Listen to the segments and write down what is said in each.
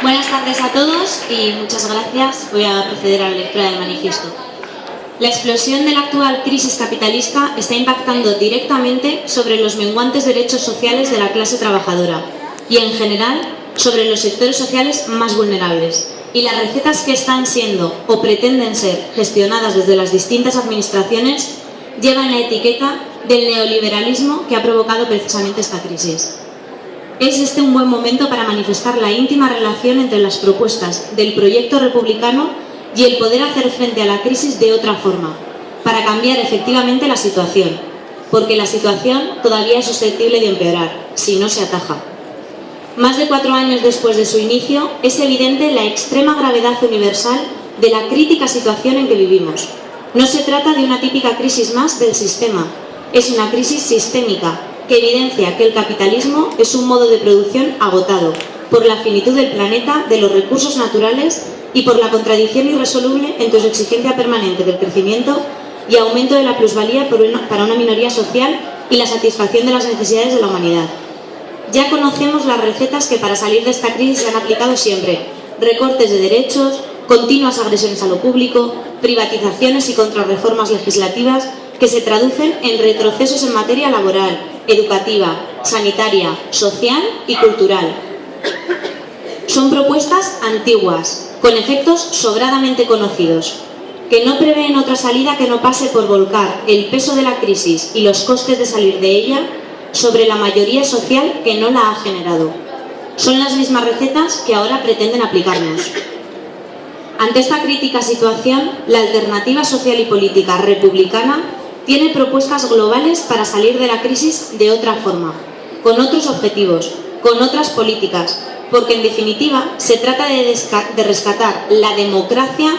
Buenas tardes a todos y muchas gracias. Voy a proceder a la lectura del manifiesto. La explosión de la actual crisis capitalista está impactando directamente sobre los menguantes derechos sociales de la clase trabajadora y, en general, sobre los sectores sociales más vulnerables. Y las recetas que están siendo o pretenden ser gestionadas desde las distintas administraciones llevan la etiqueta del neoliberalismo que ha provocado precisamente esta crisis. Es este un buen momento para manifestar la íntima relación entre las propuestas del proyecto republicano y el poder hacer frente a la crisis de otra forma, para cambiar efectivamente la situación, porque la situación todavía es susceptible de empeorar, si no se ataja. Más de 4 años después de su inicio, es evidente la extrema gravedad universal de la crítica situación en que vivimos. No se trata de una típica crisis más del sistema, es una crisis sistémica, que evidencia que el capitalismo es un modo de producción agotado por la finitud del planeta, de los recursos naturales y por la contradicción irresoluble entre su exigencia permanente del crecimiento y aumento de la plusvalía para una minoría social y la satisfacción de las necesidades de la humanidad. Ya conocemos las recetas que para salir de esta crisis se han aplicado siempre: recortes de derechos, continuas agresiones a lo público, privatizaciones y contrarreformas legislativas que se traducen en retrocesos en materia laboral, educativa, sanitaria, social y cultural. Son propuestas antiguas, con efectos sobradamente conocidos, que no prevén otra salida que no pase por volcar el peso de la crisis y los costes de salir de ella sobre la mayoría social que no la ha generado. Son las mismas recetas que ahora pretenden aplicarnos. Ante esta crítica situación, la alternativa social y política republicana tiene propuestas globales para salir de la crisis de otra forma, con otros objetivos, con otras políticas, porque en definitiva se trata de rescatar la democracia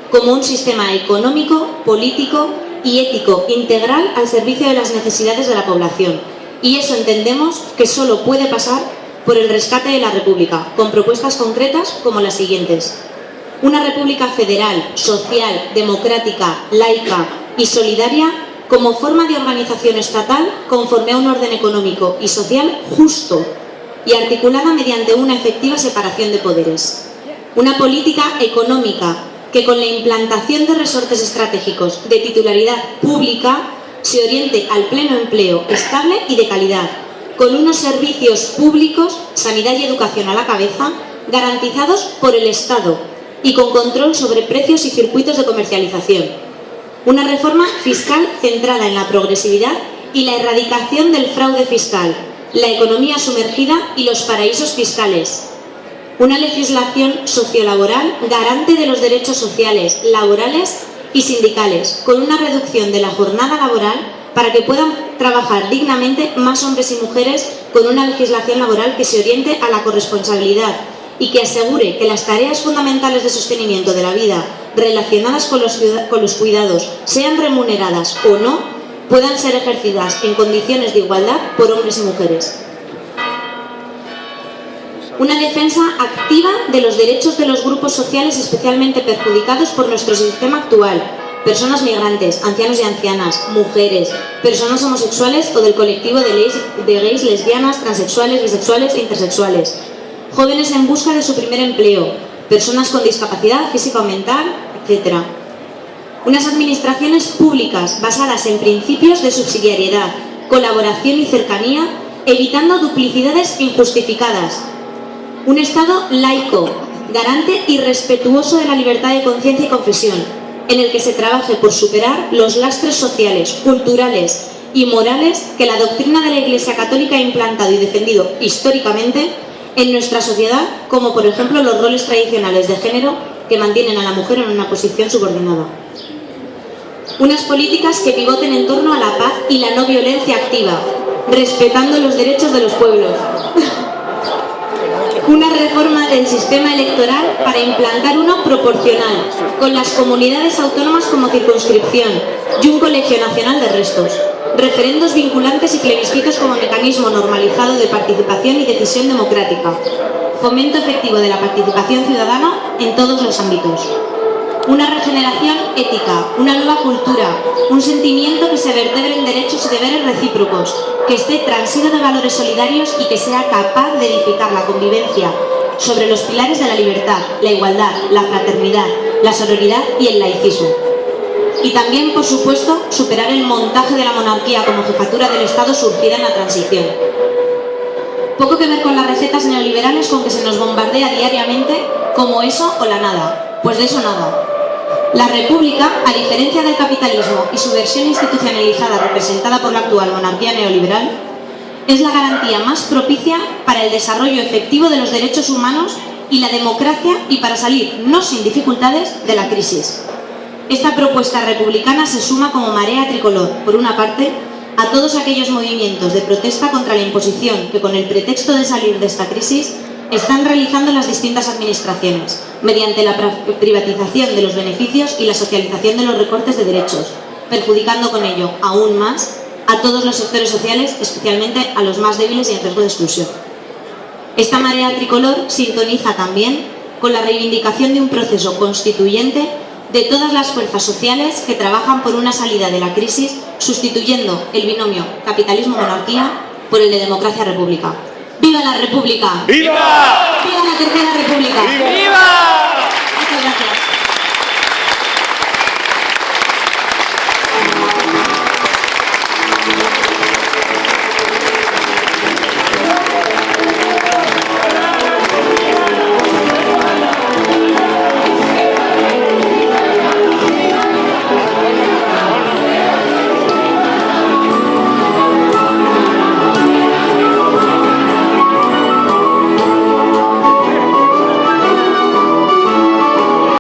como un sistema económico, político y ético integral al servicio de las necesidades de la población. Y eso entendemos que solo puede pasar por el rescate de la República, con propuestas concretas como las siguientes: una República federal, social, democrática, laica y solidaria como forma de organización estatal conforme a un orden económico y social justo y articulada mediante una efectiva separación de poderes. Una política económica que, con la implantación de resortes estratégicos de titularidad pública, se oriente al pleno empleo estable y de calidad, con unos servicios públicos, sanidad y educación a la cabeza, garantizados por el Estado y con control sobre precios y circuitos de comercialización. Una reforma fiscal centrada en la progresividad y la erradicación del fraude fiscal, la economía sumergida y los paraísos fiscales. Una legislación sociolaboral garante de los derechos sociales, laborales y sindicales, con una reducción de la jornada laboral para que puedan trabajar dignamente más hombres y mujeres, con una legislación laboral que se oriente a la corresponsabilidad y que asegure que las tareas fundamentales de sostenimiento de la vida relacionadas con los cuidados, sean remuneradas o no, puedan ser ejercidas en condiciones de igualdad por hombres y mujeres. Una defensa activa de los derechos de los grupos sociales especialmente perjudicados por nuestro sistema actual: personas migrantes, ancianos y ancianas, mujeres, personas homosexuales o del colectivo de gays, lesbianas, transexuales, bisexuales e intersexuales, jóvenes en busca de su primer empleo, personas con discapacidad física o mental, etc. Unas administraciones públicas basadas en principios de subsidiariedad, colaboración y cercanía, evitando duplicidades injustificadas. Un Estado laico, garante y respetuoso de la libertad de conciencia y confesión, en el que se trabaje por superar los lastres sociales, culturales y morales que la doctrina de la Iglesia Católica ha implantado y defendido históricamente en nuestra sociedad, como por ejemplo los roles tradicionales de género que mantienen a la mujer en una posición subordinada. Unas políticas que pivoten en torno a la paz y la no violencia activa, respetando los derechos de los pueblos. Una reforma del sistema electoral para implantar uno proporcional, con las comunidades autónomas como circunscripción y un colegio nacional de restos. Referendos vinculantes y plebiscitos como mecanismo normalizado de participación y decisión democrática. Fomento efectivo de la participación ciudadana en todos los ámbitos. Una regeneración ética, una nueva cultura, un sentimiento que se vertebre en derechos y deberes recíprocos, que esté transido de valores solidarios y que sea capaz de edificar la convivencia sobre los pilares de la libertad, la igualdad, la fraternidad, la sororidad y el laicismo. Y también, por supuesto, superar el montaje de la monarquía como jefatura del Estado surgida en la transición. Poco que ver con las recetas neoliberales con que se nos bombardea diariamente como eso o la nada, pues de eso nada. La República, a diferencia del capitalismo y su versión institucionalizada representada por la actual monarquía neoliberal, es la garantía más propicia para el desarrollo efectivo de los derechos humanos y la democracia y para salir, no sin dificultades, de la crisis. Esta propuesta republicana se suma como marea tricolor, por una parte, a todos aquellos movimientos de protesta contra la imposición que con el pretexto de salir de esta crisis están realizando las distintas administraciones, mediante la privatización de los beneficios y la socialización de los recortes de derechos, perjudicando con ello aún más a todos los sectores sociales, especialmente a los más débiles y en riesgo de exclusión. Esta marea tricolor sintoniza también con la reivindicación de un proceso constituyente de todas las fuerzas sociales que trabajan por una salida de la crisis, sustituyendo el binomio capitalismo-monarquía por el de democracia-república. ¡Viva la República! ¡Viva! ¡Viva la Tercera República! ¡Viva! Muchas gracias.